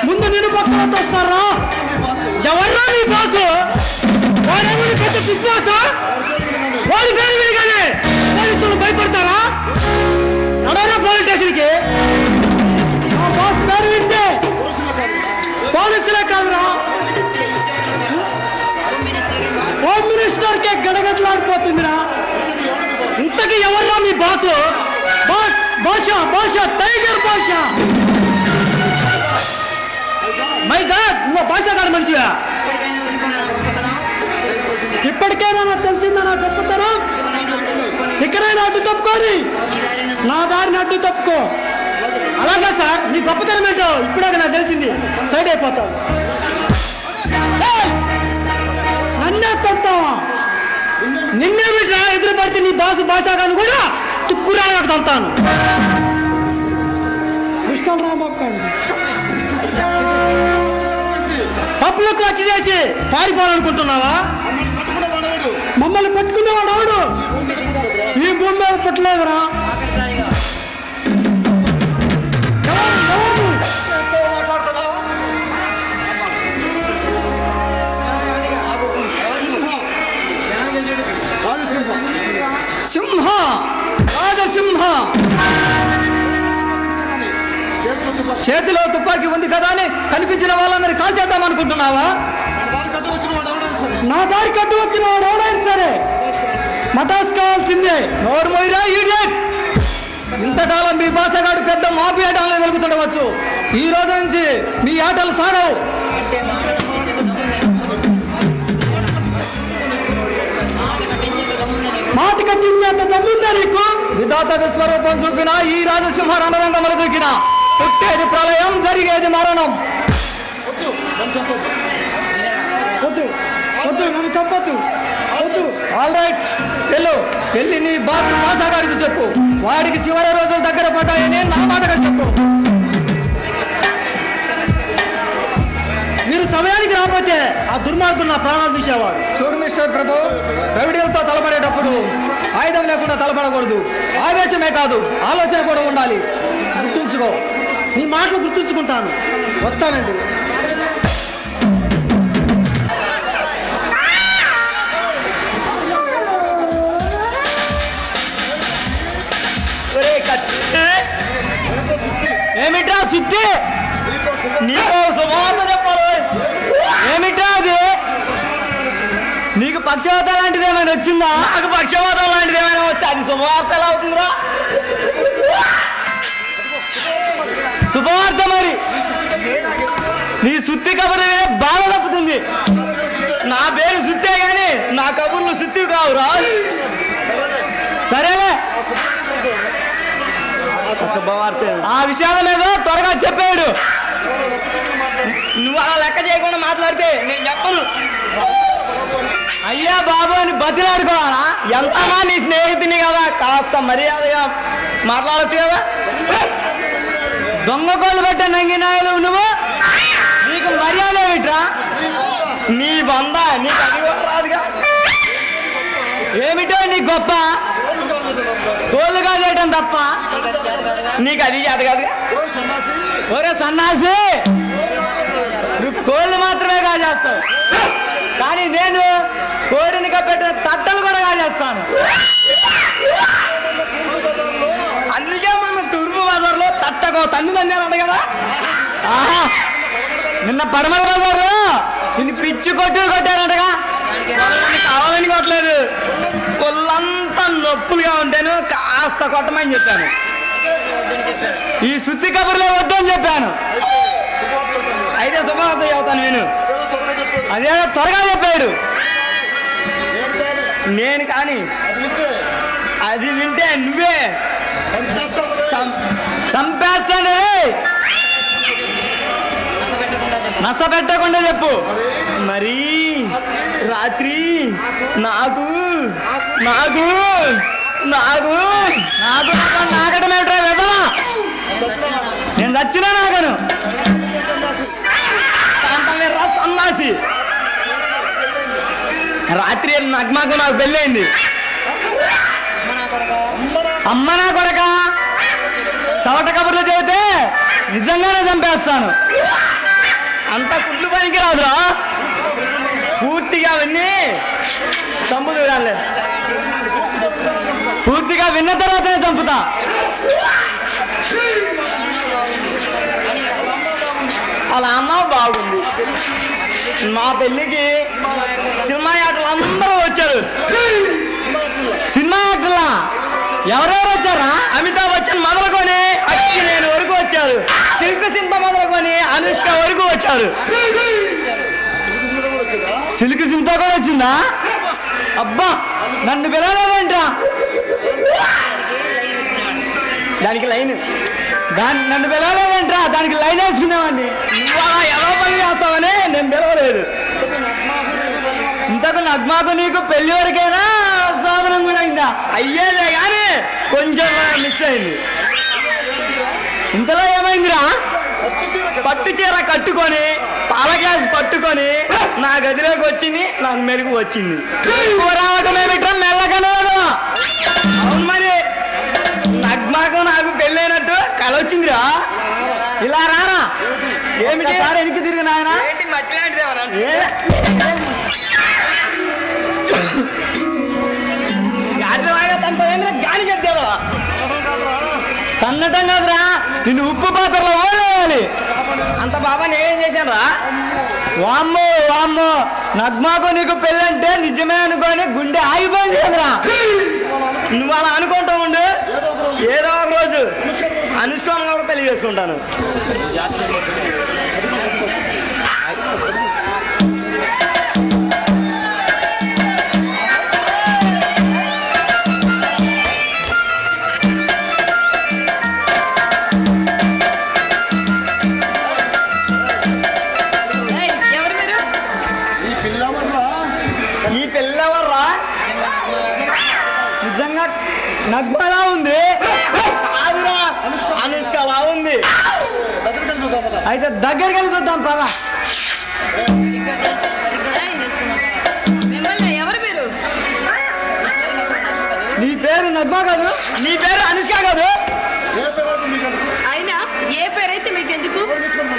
ముందు నేను పక్కన వస్తారా? ఎవర్రా నీ బాసు? వాడేమని పెద్ద విశ్వాస? వాడి పేరు వినగానే పోలీసులు భయపడి హోమ్ మినిస్టర్ కే గడగడలాడిపోతుందిరా. ఇంతకీ ఎవర్రా మీ బాసు? భాష టైగర్ భాష. మై గాడ్, నువ్వు భాషగాడు మనిషివా? ఇప్పటికైనా నాకు తెలిసిందా నా గొప్పతనం? ఇక్కడైనా అడ్డు తప్పుకోని నా దారిని అడ్డు తప్పుకో. అలాగా సార్, నీ గొప్పతనం ఏంటో ఇప్పుడే నాకు తెలిసింది. సైడ్ అయిపోతావు. నన్నే తంతావా? నిన్నే బిడ్డ ఎదురు పడితే నీ భాషగాను కూడా తుక్కురాయకు తంతాను. విష్ణు రాంబాబు కాదు పబ్లిక్ వచ్చి చేసి పారిపోవాలనుకుంటున్నావా? మమ్మల్ని పట్టుకునేవాడు ఎవడు? ఈ భూమి మీద పట్టలేదురా. సింహ, రాజసింహ. చేతిలో తుపాకీ ఉంది కదా అని కనిపించిన వాళ్ళందరి కాల్ చేద్దాం అనుకుంటున్నావా? నా దారి కట్టు వచ్చిన వాడు ఎవడైనా సరే మటాస్ కావాల్సిందే. నోరు మొయ్యరా ఈడియట్. ఇంతకాలం మీ భాషగాడు పెద్ద మాపి ఆటలను వెలుగుతుండవచ్చు. ఈ రోజు నుంచి మీ ఆటలు సాగవు. మాట కట్టించేంత దమ్ముందా నీకు? విధాత విశ్వరూపం చూపిన ఈ రాజసింహ రణరంగములు దూకిన పుట్టేది ప్రళయం, జరిగేది మరణం. వద్దు వద్దు, నన్ను చంపొద్దు. వద్దు. ఆల్ రైట్, వెళ్ళి నీ భాషగాడికి చెప్పు. వాడికి చివరి రోజులు దగ్గర పడ్డాయని నా మాటగా చెప్పు. మీరు సమయానికి రాకపోతే ఆ దుర్మార్గుడు నా ప్రాణాలు తీసేవాడు. చూడు మిస్టర్ ప్రభు, ప్రవిడీలతో తలపడేటప్పుడు ఆయుధం లేకుండా తలపడకూడదు. ఆవేశమే కాదు, ఆలోచన కూడా ఉండాలి. గుర్తుంచుకో. నీ మాటలు గుర్తుంచుకుంటాను. వస్తానండి. ఏమిట్రా సుత్తి? నీకు శుభవార్త చెప్పాలి. ఏమిట్రా అది? నీకు పక్షవాతం లాంటిది ఏమైనా వచ్చిందా? నాకు పక్షవాతం లాంటిది ఏమైనా వస్తే అది శుభవార్త ఎలా అవుతుందిరా? శుభవార్త మరి. నీ సుత్తి కబురు బాగా తప్పుతుంది. నా పేరు సుత్తే గాని నా కబుర్లు సుత్తి కావురా. సరేలే, ఆ విషయాల ఏదో త్వరగా చెప్పాడు. నువ్వు అలా లెక్క చేయకుండా మాట్లాడితే నేను చెప్పను. అయ్యా బాబు అని బతిలాడుకోవాలా? ఎంతనా నీ స్నేహితుని కదా, కాస్త మర్యాదగా మాట్లాడచ్చు కదా. దొంగ కోళ్ళు పెట్టే నంగినాయలు నువ్వు. నీకు మర్యాద ఏమిట్రా? నీ బంద, నీకు అది కూడా రాదుగా. ఏమిటో నీ గొప్ప? కోళ్ళు కాదేయటం తప్ప నీకు అది చేత కాదుగా. ఒరే సన్నాసి, నువ్వు కోళ్ళు మాత్రమే కాజేస్తావు, కానీ నేను కోడిని కప్పెట్టిన తట్టలు కూడా కాజేస్తాను. అందుకే మన తూర్పు బజార్లో తట్టకో తన్ను తన్నారంట కదా. ఆహా, నిన్న పడమర బజార్లో నిన్ను పిచ్చి కొట్టులు కొట్టారంటగా. కావాలని కొట్టలేదు, ఒళ్ళంతా నొప్పులుగా ఉంటాను, కాస్త కొట్టమని చెప్పాను. ఈ సుత్తి కబుర్లో వద్దని చెప్పాను. అయితే శుభవార్త చెబుతాను విను. అదేదో త్వరగా చెప్పాడు. నేను కానీ అది వింటే నువ్వే చంపేస్తాను. నస పెట్టకుండా చెప్పు. మరి రాత్రి నాకు నాకు నాకు నాకు నాకటం ఏమిట్రా వెదవా? నేను చచ్చినా నాకను సన్నాసి. రాత్రి నగ్మాకు నాకు పెళ్ళయింది. అమ్మ నా కొడక చవట కబుర్లు చెబితే నిజంగానే చంపేస్తాను. అంత కుళ్ళు పనికి రాదురా. పూర్తిగా విన్ని చంపుదు రాలే. పూర్తిగా విన్న తర్వాతనే చంపుతా. అలా అన్నా బాగుంది. మా పెళ్ళికి సినిమా యాక్టర్లు అందరూ వచ్చారు. సినిమా యాక్టర్లా? ఎవరెవరు వచ్చారా? అమితాబ్ బచ్చన్ మొదలుకొని అక్కినేని వరకు వచ్చారు. శిల్పి సింధ మొదలుకొని అనుష్క వరకు వచ్చారు. సిల్క్ సింత కూడా వచ్చిందా? అబ్బా నన్ను పిలవలేదంటా. దానికి లైన్ నన్ను పిలవలేదంటా. దానికి లైన్ వేసుకునేవాడిని. నువ్వు అలా ఎలా పని చేస్తావని నేను పిలవలేదు. ఇంతకు నగ్మాకు నీకు పెళ్లి వరకైనా శోభనం కూడా అయిందా? అయ్యేదే కానీ కొంచెం మిస్ అయింది. ఇంతలో ఏమైందిరా? పట్టు చీర కట్టుకొని పాల గ్లాస్ పట్టుకొని నా గదిలోకి వచ్చింది. నాకు మెరుగు వచ్చింది. రావటమే బిట్రా మెల్లకనదు. అవును మరి నగ్మాకు నాకు పెళ్ళైనట్టు కల వచ్చిందిరా. ఇలా రారా? ఏమిటి సార్ వెనక్కి తిరిగి నాయన? గాలికి ఎత్తారు. తన్నటం కాదురా, నిన్ను ఉప్పు పాత్రలో ఓడేయాలి. అంత బాబా నేనేం చేశాను రా? వామ్మో వామ్మో నగ్మాకు నీకు పెళ్ళంటే నిజమే అనుకోని గుండె ఆగిపోయింది కదరా. నువ్వు అలా అనుకుంటా ఉండు, ఏదో ఒక రోజు అనుష్కోని కూడా పెళ్లి చేసుకుంటాను. ఈ పిల్లవర్రా? నిజంగా నగ్మలా ఉంది. కాదురా అనుష్కలా ఉంది. అయితే దగ్గరికి వెళ్ళి చూద్దాం పదా. మిమ్మల్ని ఎవరు మీరు? నీ పేరు నగ్మా కాదు, నీ పేరు అనుష్క కాదు. అయినా ఏ పేరైతే మీకెందుకు?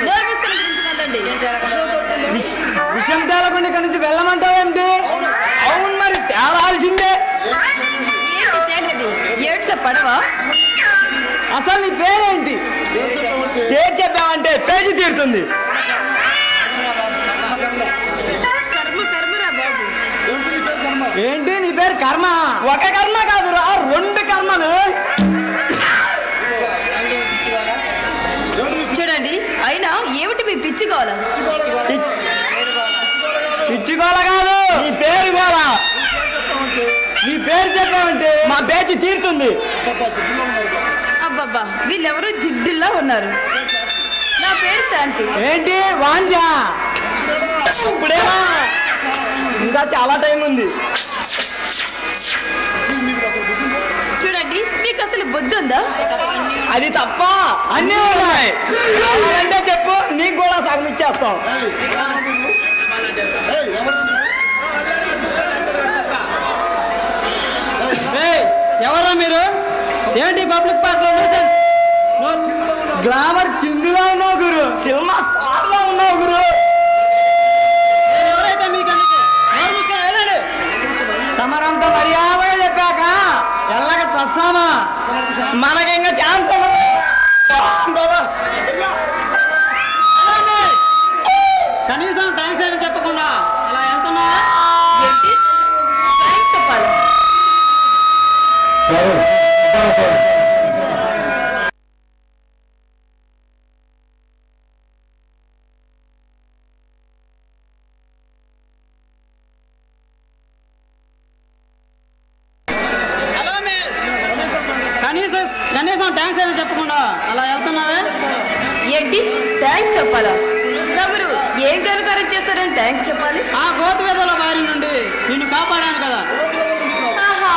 డోర్ మూసుకొని గురించుకోండి. విషయం తేలకుండా ఇక్కడి నుంచి వెళ్ళమంటావేంటి? అవును మరి తేలాల్సిందే. ఏంటి తేలేదు? ఏట్ల పడవా? అసలు నీ పేరేంటి? పేరు చెప్పావంటే పేజీ తీరుతుంది. కర్మరా బాబు. ఏంటి నీ పేరు కర్మ? ఒక కర్మ కాదురా, 2 కర్మలు. చూడండి, అయినా ఏమిటి మీ పిచ్చి గోల? పిచ్చి గోల కాదు, నీ పేరు గోల. నీ పేరు చెప్పావంటే మా పేచి తీరుతుంది. అబ్బబ్బా వీళ్ళెవరూ జిడ్డుల్లా ఉన్నారు. నా పేరు శాంతి. ఏంటి వాంజా? ఇప్పుడేమా? ఇంకా చాలా టైం ఉంది. చూడండి, మీకు అసలు బుద్ధి ఉందా? అది తప్ప అన్నీ ఉన్నాయి. అంటే చెప్పు, నీకు కూడా సగం ఇచ్చేస్తాం. ఎవరా మీరు? ఏంటి పబ్లిక్ పార్క్ గ్లామర్ కింగ్ లా ఉన్నావు గురు, సినిమా స్టార్ లా ఉన్నావు గురు. ఎవరైతే మీకు వెళ్ళండి. తమరంత మర్యాదగా చెప్పాక ఎల్లక చస్తామా? మనకి ఇంకా ఛాన్స్ కనీసం థ్యాంక్స్ అని చెప్పకుండా అలా వెళ్తున్నా? చెప్పాలి. కనీసం థ్యాంక్స్ అని చెప్పకుండా అలా వెళ్తున్నావే? ఏంటి థ్యాంక్స్ చెప్పాలా? ఎవరు ఏం కనుకారం చేస్తారని థ్యాంక్స్ చెప్పాలి? ఆ కోతి వెదల బారి నుండి నిన్ను కాపాడాను కదా. ఆహా,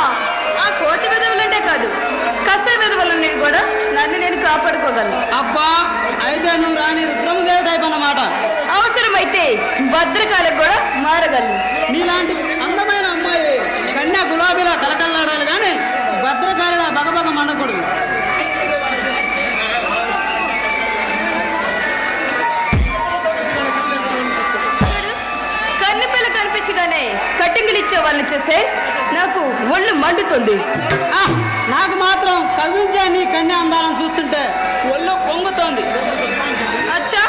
ఆ కోతి వెదవులంటే కాదు, కసే వెదవులని కూడా నన్ను నేను కాపాడుకోగలను. అబ్బా, అయితే నువ్వు రాని రుద్రమదేవి టైప్ అన్నమాట. అవసరమైతే భద్రకాలకు కూడా మారగలను. నీలాంటి అందమైన అమ్మాయి కన్యా గులాబీలా కలకల్లాడాలి కానీ భద్రకాలిలా బగబగ మండకూడదు. కన్ను పిల్ల కనిపించగానే కట్టింగులు ఇచ్చే వాళ్ళని చూస్తే నాకు ఒళ్ళు మండుతుంది. నాకు మాత్రం కవ్వించే నీ కన్యా అందాలను చూస్తుంటే ఒళ్ళు పొంగుతోంది. అచ్చా,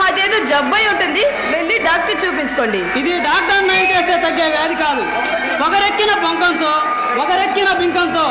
అదేదో జబ్బై ఉంటుంది, వెళ్ళి డాక్టర్ చూపించుకోండి. ఇది డాక్టర్ నయం చేస్తే తగ్గే వ్యాధి కాదు. ఒకరెక్కిన పొంకంతో ఒకరెక్కిన బింకంతో